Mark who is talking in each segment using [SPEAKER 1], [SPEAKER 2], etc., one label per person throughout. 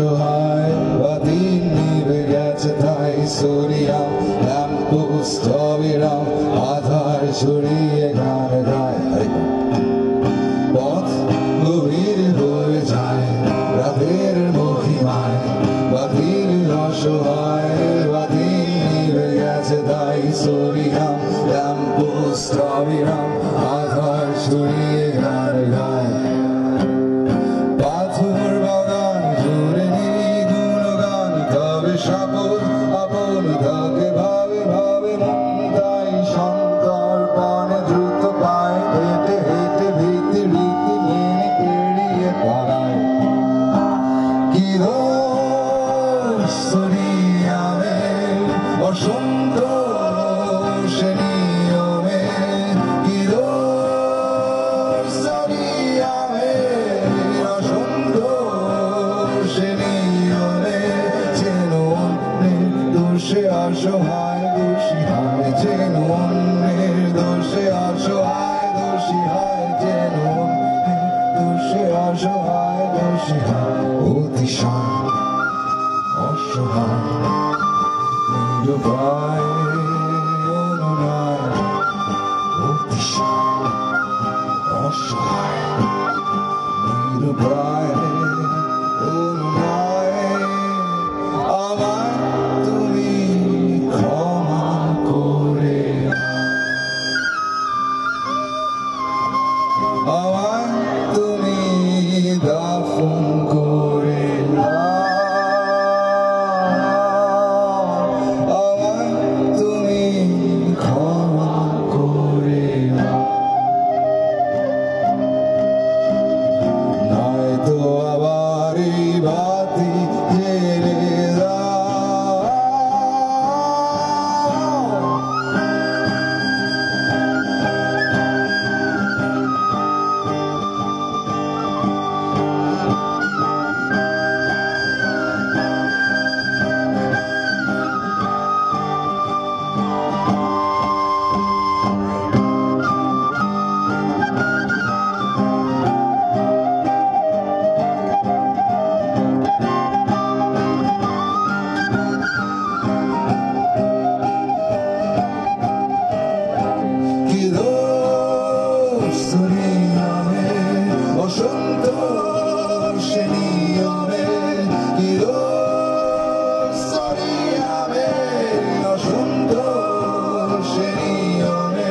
[SPEAKER 1] অসহায় বাতিল নিভে গেছে তাই সোরিয়াম ল্যাম্পপোস্ট অবিরাম আধার ছড়িয়ে গান গায় পথ গভীর হয়ে যায় রাতের মহিমায় বাতিল অসহায় বাতিল নিভে গেছে তাই সোরিয়াম ল্যাম্পপোস্ট অবিরাম আধার ছড়িয়ে গান গায় পাথর বাগান জুড়ে নেই গুণগান তবে সাপোদ আপন থাকে ভাবে ভাবে মন তাই সন্তর্পণে দ্রুত পায় হেঁটে হেঁটে ভীতি রীতি মেনে এড়িয়ে পালায় কি দোষ সোরিয়ামে বসন্ত সে নিয়মে কি দোষ সোরিয়ামে বসন্ত সে নিয়মে যেন অন্যের দোষে অসহায় দোষী হয় যেন অন্যের দোষে অসহায় দোষী হয় যেন অন্যের দোষে অসহায় দোষী হয় অতিশয় অসহায় নিরুপায় অনুনয় অতিশয় অসহায় নিরুপায় অনুনয় আমায় তুমি ক্ষমা করে আমায় তুমি দাফন করে আমায় তুমি ক্ষমা করে নয়তো আবার এই বাতি জেলে দাও কি দোষ সোরিয়ামে বসন্ত সে নিয়মে কি দোষ সোরিয়ামে বসন্ত সে নিয়মে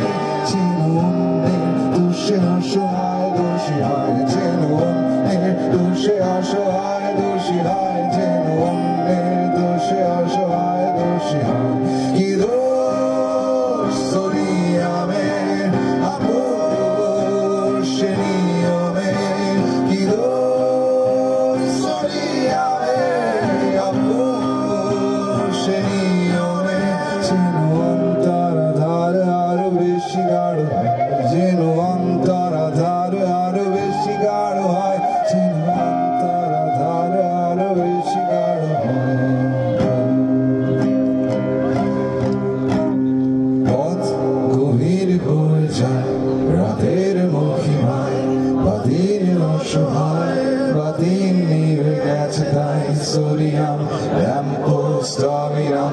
[SPEAKER 1] যেন অন্যের দোষে অসহায় দোষী হয় যেন অন্যের দোষে অসহায় দোষী হয় যেন অন্যের দোষে অসহায় দোষী হয় কি দোষ সোরিয়ামে আপন সে নিয়মে কি দোষ সোরিয়ামে আপন সে নিয়মে যেন অন্তরাধার আরো বেশি গাঢ় হয় যেন অন্তরাধার আরো বেশি গাঢ় হয় যেন অন্তরাধার আরো বেশি গাঢ় হয় পথ গভীর হয়ে যায় রাতের মহিমায় বাতিল অসহায় বাতিল নিভে গেছে তাই সোরিয়াম ল্যাম্পপোস্ট অবিরাম